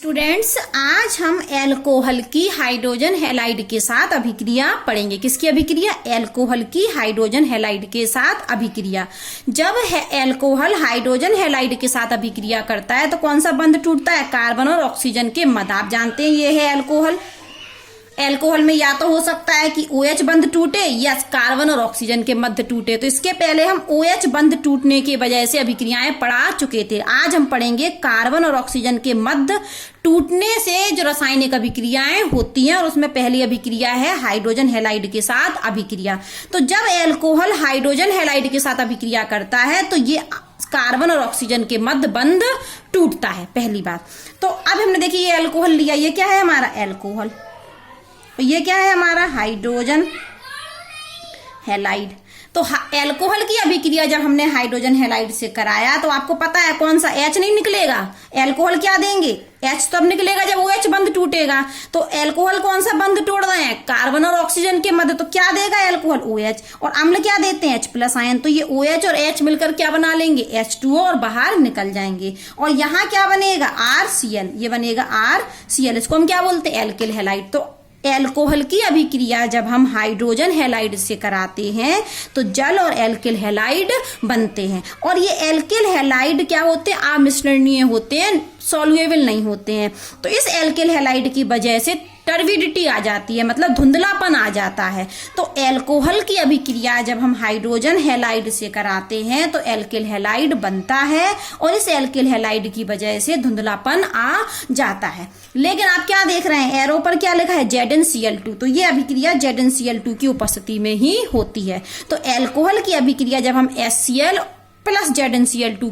Students, आज हम alcohol की हाइड्रोजन हैलाइड के साथ अभिक्रिया पढ़ेंगे। किसकी अभिक्रिया? एल्कोहल की हाइड्रोजन हैलाइड के साथ अभिक्रिया। जब एल्कोहल हाइड्रोजन हैलाइड के साथ अभिक्रिया करता है तो कौन सा बंध टूटता है? कार्बन और ऑक्सीजन के मध्य। आप जानते हैं ये है एल्कोहल। एल्कोहल में या तो हो सकता है कि OH बंध टूटे या कार्बन और ऑक्सीजन के मध्य टूटे। तो इसके पहले हम OH बंध टूटने की वजह से अभिक्रियाएं पढ़ा चुके थे। आज हम पढ़ेंगे कार्बन और ऑक्सीजन के मध्य टूटने से जो रासायनिक अभिक्रियाएं होती हैं, और उसमें पहली अभिक्रिया है हाइड्रोजन हैलाइड के साथ अभिक्रिया। तो जब एल्कोहल हाइड्रोजन हैलाइड के साथ अभिक्रिया करता है तो ये कार्बन और ऑक्सीजन के मध्य बंध टूटता है, पहली बात। तो अब हमने देखिए ये एल्कोहल लिया, ये क्या है हमारा? एल्कोहल। तो ये क्या है हमारा? Hydrogen halide. तो एल्कोहल की अभिक्रिया जब हमने हाइड्रोजन हैलाइड से कराया तो आपको पता है कौन सा H नहीं निकलेगा। एल्कोहल क्या देंगे? H तब निकलेगा जब OH बंध टूटेगा। तो एल्कोहल कौन सा बंध तोड़ रहे हैं? कार्बन और ऑक्सीजन के मध्य। तो क्या देगा एल्कोहल? OH। और अम्ल क्या देते हैं? H+ ion. तो ये OH और H मिलकर क्या बना लेंगे? H2O, और बाहर निकल जाएंगे। और यहाँ क्या बनेगा? RCl। ये बनेगा RCl। इसको हम क्या बोलते हैं? Alkyl halide. तो एल्कोहल की अभिक्रिया जब हम हाइड्रोजन हैलाइड से कराते हैं तो जल और एल्किल हैलाइड बनते हैं। और ये एल्किल हैलाइड क्या होते हैं? अमिश्रणीय होते हैं, सॉल्युएबल नहीं होते हैं। तो इस एल्किल हैलाइड की वजह से टर्बिडिटी आ जाती है, मतलब धुंधलापन आ जाता है। तो एल्कोहल की अभिक्रिया जब हम हाइड्रोजन हैलाइड से कराते हैं तो एल्किल हैलाइड बनता है, और इस एल्किल हैलाइड की वजह से धुंधलापन आ जाता है। लेकिन आप क्या देख रहे हैं? एरो पर क्या लिखा है? ZnCl2। तो ये अभिक्रिया ZnCl2 की उपस्थिति में ही होती है। तो एल्कोहल की अभिक्रिया जब हम HCl प्लस ZnCl2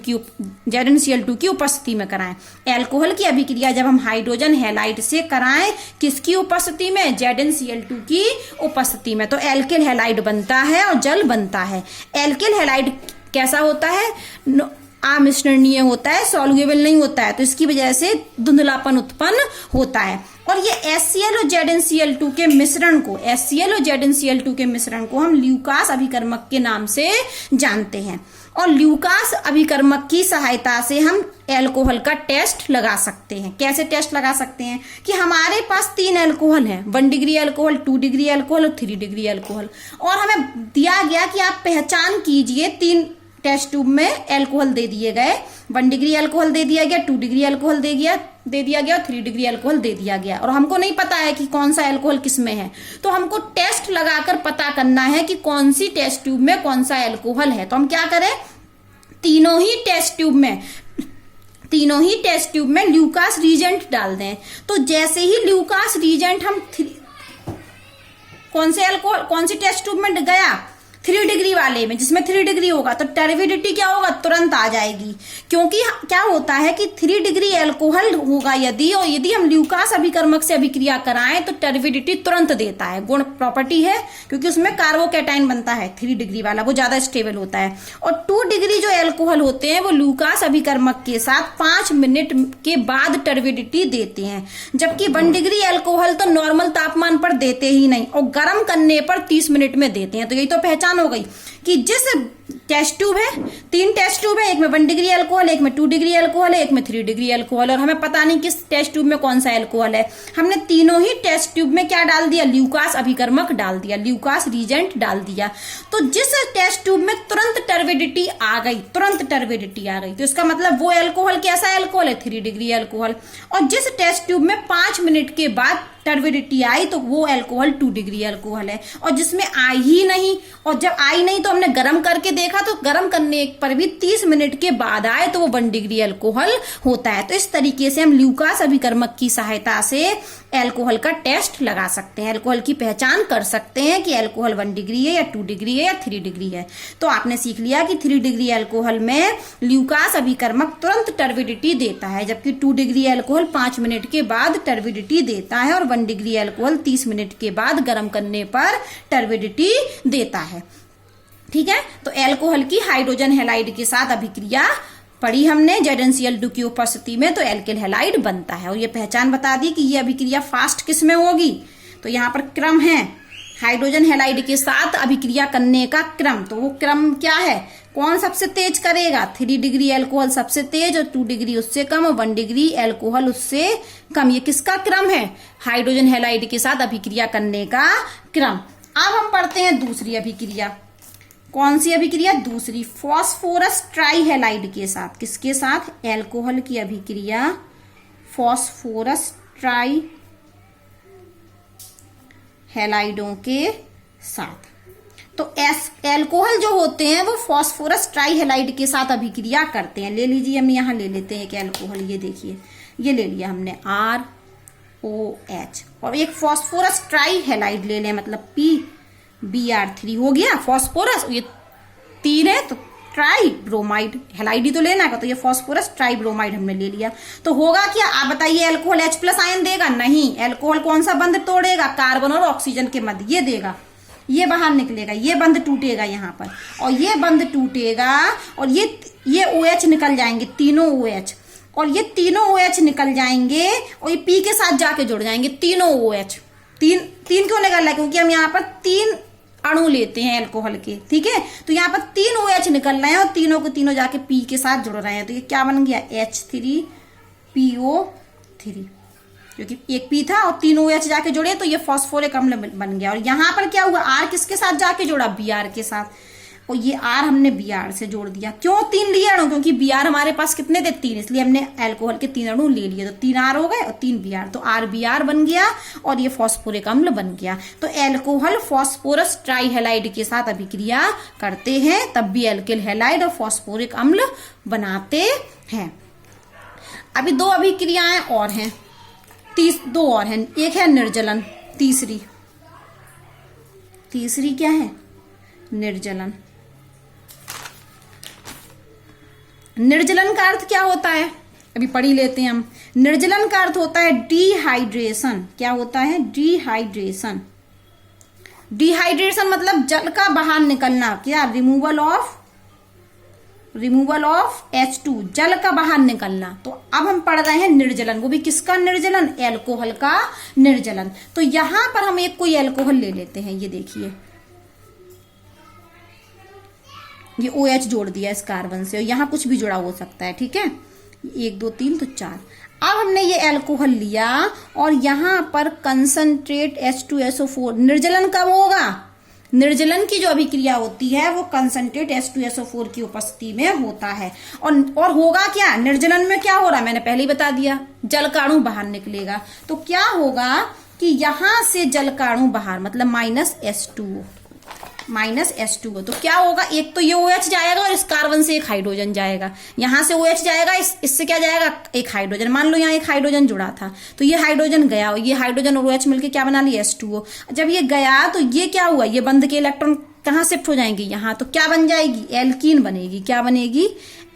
की उपस्थिति में कराएं, एल्कोहल की अभिक्रिया जब हम हाइड्रोजन हैलाइड से कराएं, किसकी उपस्थिति में? ZnCl2 की उपस्थिति में। तो एल्किल हैलाइड बनता है और जल बनता है। एल्किल हैलाइड कैसा होता है? अमिश्रणीय होता है, सॉल्युएबल नहीं होता है। तो इसकी वजह से धुंधलापन उत्पन्न होता है। और ये HCl और ZnCl2 के मिश्रण को, HCl और ZnCl2 के मिश्रण को हम ल्यूकास अभिकर्मक के नाम से जानते हैं। और ल्यूकास अभिकर्मक की सहायता से हम एल्कोहल का टेस्ट लगा सकते हैं। कैसे टेस्ट लगा सकते हैं? कि हमारे पास 3 एल्कोहल है, 1 डिग्री एल्कोहल, 2 डिग्री एल्कोहल और 3 डिग्री एल्कोहल। और हमें दिया गया कि आप पहचान कीजिए, 3 टेस्ट ट्यूब में एल्कोहल दे दिए गए, 1 डिग्री एल्कोहल दे दिया गया, 2 डिग्री एल्कोहल दे दिया गया और 3 डिग्री एल्कोहल दे दिया गया। और हमको नहीं पता है कि कौन सा एल्कोहल किस में है। तो हमको टेस्ट लगाकर पता करना है कि कौन सी टेस्ट ट्यूब में कौन सा एल्कोहल है। तो हम क्या करें? तीनों ही टेस्ट ट्यूब में ल्यूकास रीजेंट डाल दें। तो जैसे ही ल्यूकास रीजेंट हम कौन से एल्कोहल कौन सी टेस्ट ट्यूब में गया? 3 डिग्री वाले में, जिसमें 3 डिग्री होगा तो टर्बिडिटी क्या होगा? तुरंत आ जाएगी। क्योंकि क्या होता है कि 3 डिग्री एल्कोहल होगा यदि, और यदि हम ल्यूकास अभिकर्मक से अभिक्रिया कराएं तो टर्बिडिटी तुरंत देता है। गुण प्रॉपर्टी है, क्योंकि उसमें कार्बोकैटायन बनता है 3 डिग्री वाला, वो ज्यादा स्टेबल होता है। और 2 डिग्री जो एल्कोहल होते हैं वो ल्यूकास अभिकर्मक के साथ 5 मिनट के बाद टर्बिडिटी देते हैं। जबकि 1 डिग्री एल्कोहल तो नॉर्मल तापमान पर देते ही नहीं, और गर्म करने पर 30 मिनट में देते हैं। तो यही तो पहचान हो गई कि जिस टेस्ट ट्यूब है, 3 टेस्ट ट्यूब है, एक में 1 डिग्री एल्कोहल, एक में 2 डिग्री एल्कोहल है, एक में 3 डिग्री एल्कोहल, और हमें पता नहीं किस टेस्ट ट्यूब में कौन सा एल्कोहल है। हमने तीनों ही टेस्ट ट्यूब में क्या डाल दिया? ल्यूकास अभिकर्मक डाल दिया, ल्यूकास रीजेंट डाल दिया। तो जिस टेस्ट ट्यूब में तुरंत टर्बिडिटी आ गई, तो इसका मतलब वो एल्कोहल कैसा एल्कोहल है? 3 डिग्री एल्कोहल। और जिस टेस्ट ट्यूब में 5 मिनट के बाद टर्बिडिटी आई तो वो एल्कोहल 2 डिग्री एल्कोहल है। और जिसमें आई ही नहीं, और जब आई नहीं तो हमने गर्म करके देखा, तो गर्म करने पर भी 30 मिनट के बाद आए तो वो 1 डिग्री एल्कोहल होता है। तो इस तरीके से हम ल्यूकास अभिकर्मक की सहायता से एल्कोहल का टेस्ट लगा सकते हैं, एल्कोहल की पहचान कर सकते हैं कि एल्कोहल 1 डिग्री है या 2 डिग्री है या 3 डिग्री है। तो आपने सीख लिया कि 3 डिग्री एल्कोहल में ल्यूकास अभिकर्मक तुरंत टर्बिडिटी देता है, जबकि 2 डिग्री एल्कोहल 5 मिनट के बाद टर्बिडिटी देता है, और 1 डिग्री एल्कोहल 30 मिनट के बाद गर्म करने पर टर्बिडिटी देता है। ठीक है। तो एल्कोहल की हाइड्रोजन हैलाइड के साथ अभिक्रिया पढ़ी हमने ZnCl2 की उपस्थिति में, तो एल्किल हैलाइड बनता है। और ये पहचान बता दी कि ये अभिक्रिया फास्ट किस में होगी। तो यहाँ पर क्रम है हाइड्रोजन हैलाइड के साथ अभिक्रिया करने का क्रम, तो वो क्रम क्या है, कौन सबसे तेज करेगा, 3 डिग्री अल्कोहल सबसे तेज और 2 डिग्री उससे कम और 1 डिग्री अल्कोहल उससे कम। ये किसका क्रम है, हाइड्रोजन हैलाइड के साथ अभिक्रिया करने का क्रम। अब हम पढ़ते हैं दूसरी अभिक्रिया। कौन सी अभिक्रिया, दूसरी, फॉस्फोरस ट्राईहैलाइड के साथ, किसके साथ, अल्कोहल की अभिक्रिया फॉस्फोरस ट्राई हैलाइडों के साथ। तो अल्कोहल जो होते हैं वो फॉस्फोरस ट्राईहैलाइड के साथ अभिक्रिया करते हैं। ले लीजिए, हम यहाँ ले लेते हैं कि अल्कोहल, ये देखिए, ये ले लिया हमने ROH, और एक फॉस्फोरस ट्राईहैलाइड ले लें, मतलब PBr3 हो गया फॉस्फोरस, ये 3 है तो ट्राई ब्रोमाइड, हैलाइड ही तो लेना है, तो ये फॉस्फोरस ट्राई ब्रोमाइड हमने ले लिया। तो होगा क्या, आप बताइए, अल्कोहल H+ आयन देगा, नहीं, अल्कोहल कौन सा बंध तोड़ेगा, कार्बन और ऑक्सीजन के मध्य, ये देगा, ये बाहर निकलेगा, ये बंध टूटेगा यहाँ पर, और ये बंध टूटेगा, और ये OH निकल जाएंगे, तीनों OH, और ये तीनों OH निकल जाएंगे और ये P के साथ जाके जुड़ जाएंगे, तीनों OH। तीन क्यों निकल रहा है, क्योंकि हम यहाँ पर 3 अणु लेते हैं अल्कोहल के, ठीक है, तो यहाँ पर 3 OH निकल रहे हैं और तीनों को तीनों जाके P के साथ जुड़ रहे हैं, तो ये क्या बन गया, H3PO3, क्योंकि एक P था और 3 OH जाके जुड़े तो ये फॉस्फोरिक अम्ल बन गया। और यहाँ पर क्या हुआ, R किसके साथ जाके जुड़ा, Br के साथ, और ये R हमने Br से जोड़ दिया। क्यों 3 लिए अणु, क्योंकि Br हमारे पास कितने थे, 3, इसलिए हमने अल्कोहल के 3 अणु ले लिए, तो 3 R हो गए और 3 Br, तो RBr बन गया और ये फॉस्फोरिक अम्ल बन गया। तो अल्कोहल फॉस्फोरस ट्राईहैलाइड के साथ अभिक्रिया करते हैं, तब भी अल्किल हैलाइड और फॉस्फोरिक अम्ल बनाते हैं। अभी 2 अभिक्रियाएं और हैं, 2 और हैं, एक है निर्जलन, तीसरी क्या है, निर्जलन। निर्जलन का अर्थ क्या होता है, अभी पढ़ ही लेते हैं हम। निर्जलन का अर्थ होता है डिहाइड्रेशन। क्या होता है, डिहाइड्रेशन। डिहाइड्रेशन मतलब जल का बाहर निकलना, क्या, रिमूवल ऑफ H2, जल का बाहर निकलना। तो अब हम पढ़ रहे हैं निर्जलन, वो भी किसका निर्जलन, अल्कोहल का निर्जलन। तो यहां पर हम एक कोई अल्कोहल ले लेते हैं, ये देखिए, ये OH जोड़ दिया इस कार्बन से, और यहां कुछ भी जुड़ा हो सकता है, ठीक है, 1 2 3 तो 4। अब हमने ये अल्कोहल लिया और यहां पर कंसंट्रेट H2SO4, निर्जलन कब होगा, निर्जलन की जो अभिक्रिया होती है वो कंसंट्रेट H2SO4 की उपस्थिति में होता है। और होगा क्या, निर्जलन में क्या हो रहा है, मैंने पहले ही बता दिया, जल का अणु बाहर निकलेगा। तो क्या होगा कि यहां से जल का अणु बाहर, मतलब -H2O, तो क्या होगा, एक तो ये OH जाएगा और इस कार्बन से एक हाइड्रोजन जाएगा, यहां से OH जाएगा, इससे क्या जाएगा, एक हाइड्रोजन। मान लो यहाँ एक हाइड्रोजन जुड़ा था, तो ये हाइड्रोजन गया और ये हाइड्रोजन और OH मिलकर क्या बना लिया, H2O। जब ये गया तो ये क्या हुआ, ये बंध के इलेक्ट्रॉन कहाँ शिफ्ट हो जाएंगे, यहाँ, तो क्या बन जाएगी, एल्कीन बनेगी। क्या बनेगी,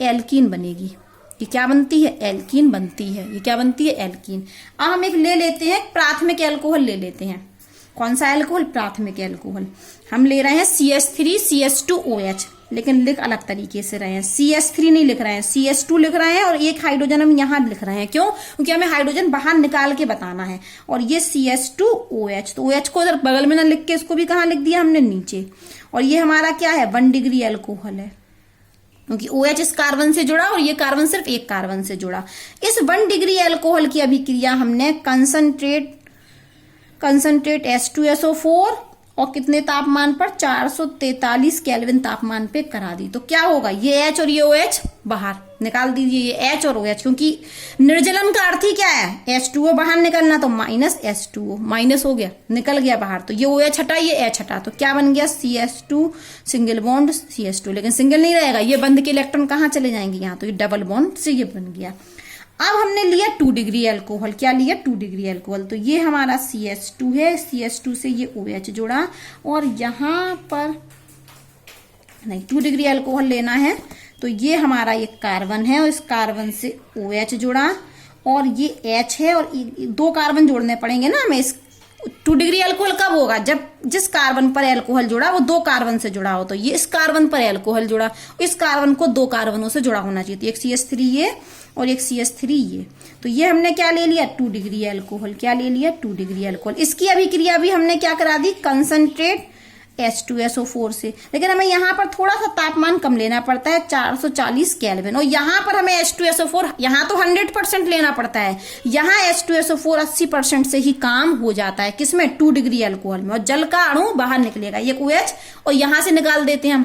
एल्कीन बनेगी। ये क्या बनती है, एल्कीन बनती है। ये क्या बनती है, एल्कीन। अब हम एक ले लेते हैं, प्राथमिक अल्कोहल ले लेते हैं। कौन सा अल्कोहल, प्राथमिक अल्कोहल। हम ले रहे हैं CH3CH2OH, लेकिन लिख अलग तरीके से रहे हैं, CH3 नहीं लिख रहे हैं, CH2 लिख रहे हैं, और एक हाइड्रोजन हम यहाँ लिख रहे हैं। क्यों, क्योंकि हमें हाइड्रोजन बाहर निकाल के बताना है। और ये CH2OH, तो OH को इधर बगल में ना लिख के इसको भी कहाँ लिख दिया हमने, नीचे। और ये हमारा क्या है, 1 डिग्री अल्कोहल है, क्योंकि OH इस कार्बन से जुड़ा और ये कार्बन सिर्फ एक कार्बन से जुड़ा। इस 1 डिग्री अल्कोहल की अभिक्रिया हमने कंसंट्रेट H2SO4 और कितने तापमान पर, 443 केल्विन तापमान पे करा दी। तो क्या होगा, ये H और ये OH बाहर निकाल दीजिए, ये H और OH, क्योंकि निर्जलन का अर्थ ही क्या है, H2O बाहर निकलना, तो -H2O, माइनस हो गया, निकल गया बाहर। तो ये OH हटा, ये H हटा, तो क्या बन गया, CH2 सिंगल बॉन्ड CH2, लेकिन सिंगल नहीं रहेगा, ये बंध के इलेक्ट्रॉन कहाँ चले जाएंगे, यहाँ, तो ये डबल बॉन्ड से ये बन गया। अब हमने लिया 2 डिग्री अल्कोहल। क्या लिया, 2 डिग्री अल्कोहल। तो ये हमारा CH2 है, CH2 से ये OH जुड़ा, और यहाँ पर नहीं, 2 डिग्री अल्कोहल लेना है, तो ये हमारा एक कार्बन है और इस कार्बन से OH जुड़ा, और ये H है, और 2 कार्बन जोड़ने पड़ेंगे ना हमें। इस 2 डिग्री अल्कोहल कब होगा, जब जिस कार्बन पर अल्कोहल जुड़ा वो 2 कार्बन से जुड़ा हो। तो ये इस कार्बन पर अल्कोहल जुड़ा, इस कार्बन को 2 कार्बनों से जुड़ा होना चाहिए। तो एक CH3 ये और एक CH3 ये। तो ये हमने क्या ले लिया 2 डिग्री एल्कोहल, क्या ले लिया 2 डिग्री एल्कोहल। इसकी अभिक्रिया भी हमने क्या करा दी कंसंट्रेट H2SO4 से, लेकिन हमें यहाँ पर थोड़ा सा तापमान कम लेना पड़ता है 440 केल्विन, और यहाँ पर हमें H2SO4 यहाँ तो 100% लेना पड़ता है, यहाँ H2SO4 80% से ही काम हो जाता है। किसमें 2 डिग्री एल्कोहल में, और जल का अणु बाहर निकलेगा, ये OH और यहाँ से निकाल देते हैं हम